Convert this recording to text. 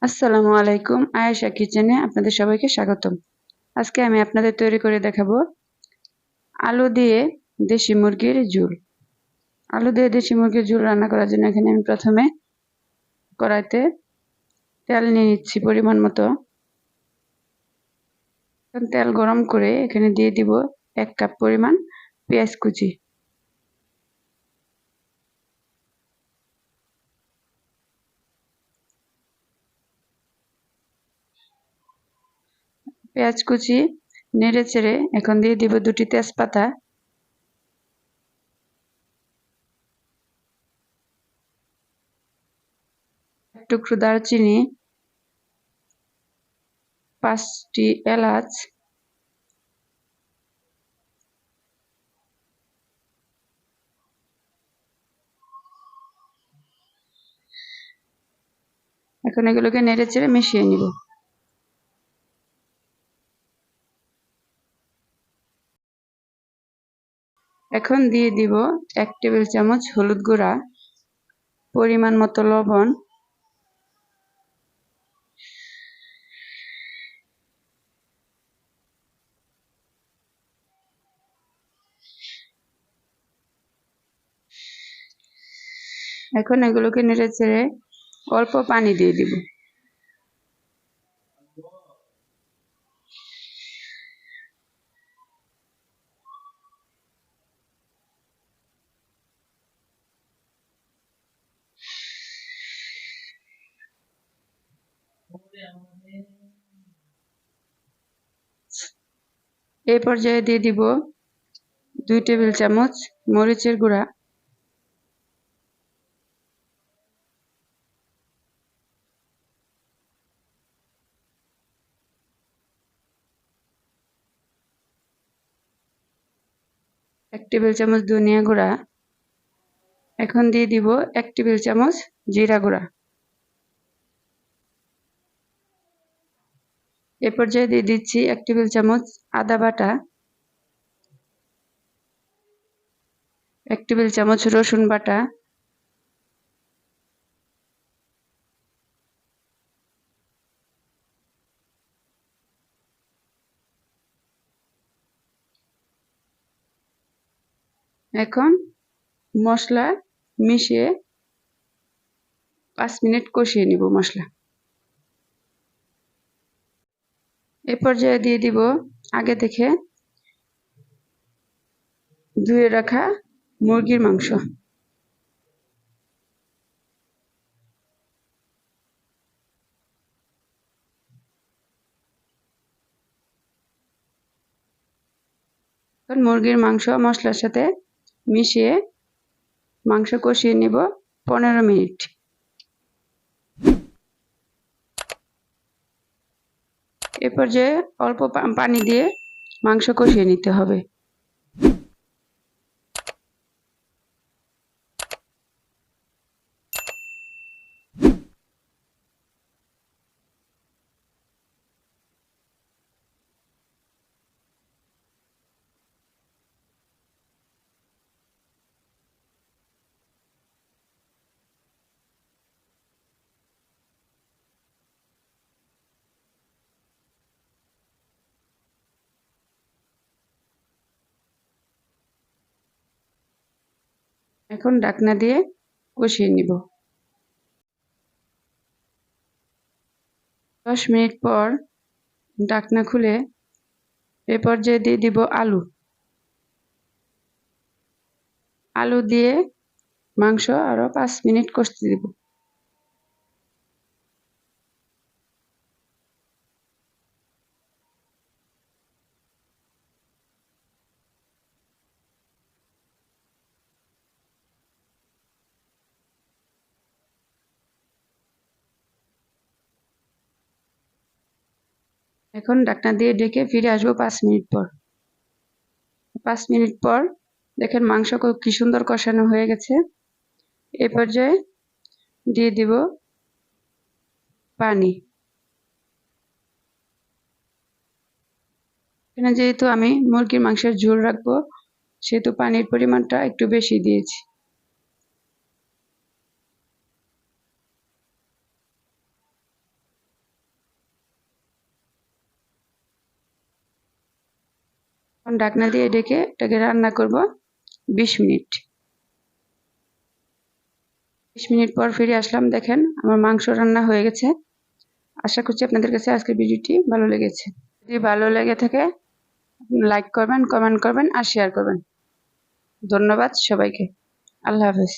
আসসালামু আলাইকুম, আয়েশা কিচেনে আপনাদের সবাইকে স্বাগতম। আজকে আমি আপনাদের তৈরি করে দেখাবো আলু দিয়ে দেশি মুরগির ঝোল। আলু দিয়ে দেশি মুরগির ঝোল রান্না করার জন্য এখানে আমি প্রথমে কড়াইতে তেল নিয়ে নিচ্ছি পরিমাণ মতো। তেল গরম করে এখানে দিয়ে দিব 1 কাপ পরিমাণ পেঁয়াজ কুচি। পেঁয়াজ কুচি নেড়ে চেড়ে এখন দিয়ে দিব 2টি তেজপাতা, এক টুকরো দারচিনি, 5টি এলাচ, এখন এগুলোকে নেড়ে চেড়ে মিশিয়ে নিব। এখন দিয়ে দিব 1 টেবিল চামচ হলুদ গুঁড়া, পরিমাণ মতো লবণ, এখন এগুলোকে নেড়ে চেড়ে অল্প পানি দিয়ে দিব। এই পর্যায়ে দিয়ে দিব 2 টেবিল চামচ মরিচের গুঁড়া, এক টেবিল চামচ ধনিয়া গুঁড়া, এখন দিয়ে দিব 1 টেবিল চামচ জিরা গুঁড়া। এ পর্যায়ে দিয়ে দিচ্ছি 1 টেবিল চামচ আদা বাটা, 1 টেবিল চামচ রসুন বাটা, এখন মশলা মিশিয়ে 5 মিনিট কষিয়ে নিব মশলা। এ পর্যায়ে দিয়ে দিব আগে থেকে ধুয়ে রাখা মুরগির মাংস। এখন মুরগির মাংস মশলার সাথে মিশিয়ে মাংস কষিয়ে নিব 15 মিনিট। এ পর্যায়ে অল্প পানি দিয়ে মাংস কষিয়ে নিতে হবে। এখন ঢাকনা দিয়ে কষিয়ে নিব। 10 মিনিট পর ঢাকনা খুলে এ পর্যায়ে দিয়ে দিব আলু। আলু দিয়ে মাংস আরো 5 মিনিট কষতে দিব। এখন ঢাকনা দিয়ে ঢেকে ফিরে আসবো 5 মিনিট পর। 5 মিনিট পর দেখেন মাংস কি সুন্দর কষানো হয়ে গেছে। এই পর্যায়ে দিয়ে দিব পানি। এখানে যেহেতু আমি মুরগির মাংসের ঝোল রাখবো সেহেতু পানির পরিমাণটা একটু বেশি দিয়েছি। ঢাকনা দিয়ে ঢেকে এটাকে রান্না করব 20 মিনিট। 20 মিনিট পর ফিরে আসলাম। দেখেন আমার মাংস রান্না হয়ে গেছে। আশা করছি আপনাদের কাছে আজকের ভিডিওটি ভালো লেগেছে। যদি ভালো লেগে থাকে লাইক করবেন, কমেন্ট করবেন আর শেয়ার করবেন। ধন্যবাদ সবাইকে। আল্লাহ হাফেজ।